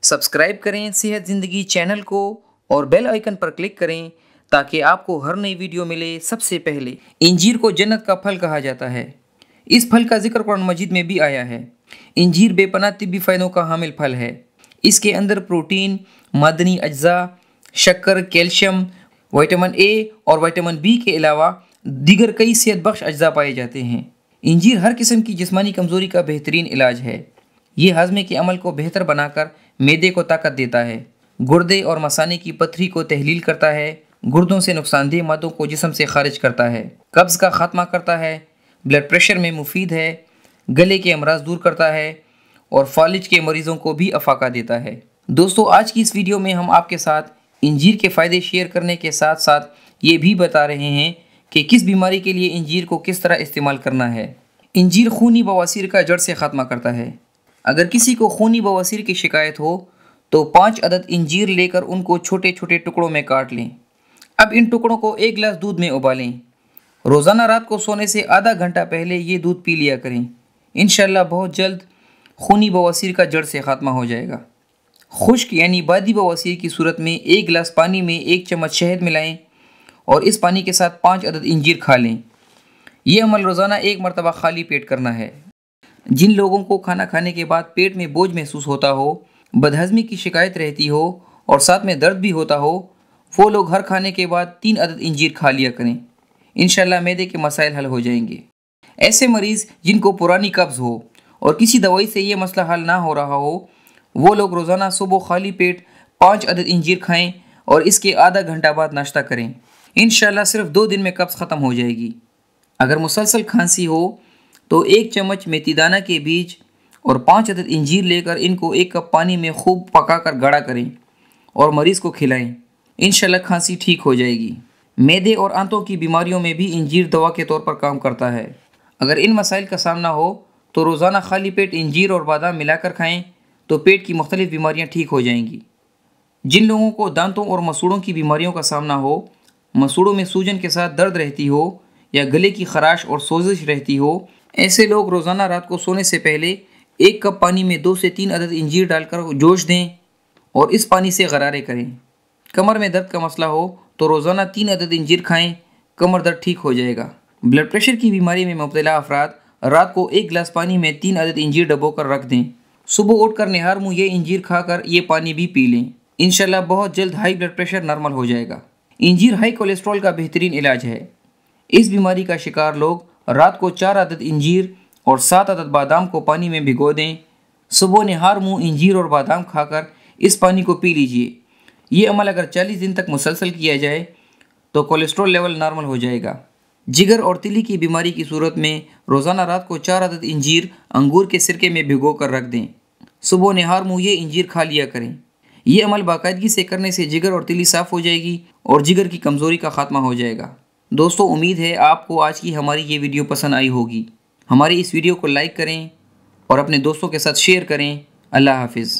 Subscribe करें सेहत ज़िंदगी चैनल को और बेल आइकन पर क्लिक करें ताकि आपको हर नई वीडियो मिले सबसे पहले। इंजीर को जन्नत का फल कहा जाता है। इस फल का जिक्र कुरान मजीद में भी आया है। इंजीर बेपनाह तिब्बी फ़ायदों का हामिल फल है। इसके अंदर प्रोटीन, मादनी अज्जा, शक्कर, कैल्शियम, विटामिन ए और विटामिन बी के अलावा दीगर कई सेहत बख्श अज्जा पाए जाते हैं। इंजीर हर किस्म की जिस्मानी कमज़ोरी का बेहतरीन इलाज है। ये हाजमे के अमल को बेहतर बनाकर मैदे को ताकत देता है, गुर्दे और मसाने की पथरी को तहलील करता है, गुर्दों से नुकसानदेह मादों को जिस्म से खारिज करता है, कब्ज़ का खात्मा करता है, ब्लड प्रेशर में मुफीद है, गले के अमराज दूर करता है और फालिज के मरीज़ों को भी अफाका देता है। दोस्तों, आज की इस वीडियो में हम आपके साथ इंजीर के फ़ायदे शेयर करने के साथ साथ ये भी बता रहे हैं कि किस बीमारी के लिए इंजीर को किस तरह इस्तेमाल करना है। इंजीर खूनी बवासीर का जड़ से ख़ात्मा करता है। अगर किसी को खूनी बवासीर की शिकायत हो तो 5 अदद इंजीर लेकर उनको छोटे छोटे टुकड़ों में काट लें। अब इन टुकड़ों को 1 गिलास दूध में उबालें। रोज़ाना रात को सोने से आधा घंटा पहले ये दूध पी लिया करें। इंशाल्लाह बहुत जल्द खूनी बवासीर का जड़ से ख़ात्मा हो जाएगा। खुश्क यानी बादी बवासीर की सूरत में 1 गिलास पानी में 1 चम्मच शहद मिलाएं और इस पानी के साथ 5 अदद इंजीर खा लें। ये अमल रोज़ाना 1 मरतबा खाली पेट करना है। जिन लोगों को खाना खाने के बाद पेट में बोझ महसूस होता हो, बदहज़मी की शिकायत रहती हो और साथ में दर्द भी होता हो, वो लोग हर खाने के बाद 3 अदद इंजीर खा लिया करें। इंशाल्लाह मैदे के मसाइल हल हो जाएंगे। ऐसे मरीज़ जिनको पुरानी कब्ज़ हो और किसी दवाई से ये मसला हल ना हो रहा हो, वो लोग रोज़ाना सुबह खाली पेट 5 अदद इंजीर खाएं और इसके आधा घंटा बाद नाश्ता करें। इंशाल्लाह सिर्फ 2 दिन में कब्ज़ ख़त्म हो जाएगी। अगर मुसलसल खांसी हो तो 1 चम्मच मेथीदाना के बीज और 5 अदद इंजीर लेकर इनको 1 कप पानी में खूब पकाकर गाढ़ा करें और मरीज़ को खिलाएं। इंशाल्लाह खांसी ठीक हो जाएगी। मैदे और आंतों की बीमारियों में भी इंजीर दवा के तौर पर काम करता है। अगर इन मसाइल का सामना हो तो रोज़ाना खाली पेट इंजीर और बादाम मिलाकर खाएं तो पेट की मुख्तलिफ बीमारियां ठीक हो जाएंगी। जिन लोगों को दांतों और मसूड़ों की बीमारियों का सामना हो, मसूड़ों में सूजन के साथ दर्द रहती हो या गले की खराश और सोजिश रहती हो, ऐसे लोग रोज़ाना रात को सोने से पहले 1 कप पानी में 2 से 3 अदद इंजीर डालकर जोश दें और इस पानी से गरारे करें। कमर में दर्द का मसला हो तो रोज़ाना 3 अदद इंजीर खाएं, कमर दर्द ठीक हो जाएगा। ब्लड प्रेशर की बीमारी में मुब्तला अफराद रात को 1 गिलास पानी में 3 अदद इंजीर डबो कर रख दें। सुबह उठकर निहार मुँह ये इंजीर खाकर ये पानी भी पी लें। इंशाल्लाह बहुत जल्द हाई ब्लड प्रेशर नॉर्मल हो जाएगा। इंजीर हाई कोलेस्ट्रॉल का बेहतरीन इलाज है। इस बीमारी का शिकार लोग रात को 4 अदद इंजीर और 7 अदद बादाम को पानी में भिगो दें। सुबह निहार मुँह इंजीर और बादाम खाकर इस पानी को पी लीजिए। ये अमल अगर 40 दिन तक मुसलसल किया जाए तो कोलेस्ट्रॉल लेवल नॉर्मल हो जाएगा। जिगर और तिली की बीमारी की सूरत में रोज़ाना रात को 4 अदद इंजीर अंगूर के सिरके में भिगो कर रख दें। सुबह निहार मुँह ये इंजीर खा लिया करें। ये अमल बाकायदगी से करने से जिगर और तिली साफ़ हो जाएगी और जिगर की कमज़ोरी का ख़ात्मा हो जाएगा। दोस्तों, उम्मीद है आपको आज की हमारी ये वीडियो पसंद आई होगी। हमारी इस वीडियो को लाइक करें और अपने दोस्तों के साथ शेयर करें। अल्लाह हाफिज़।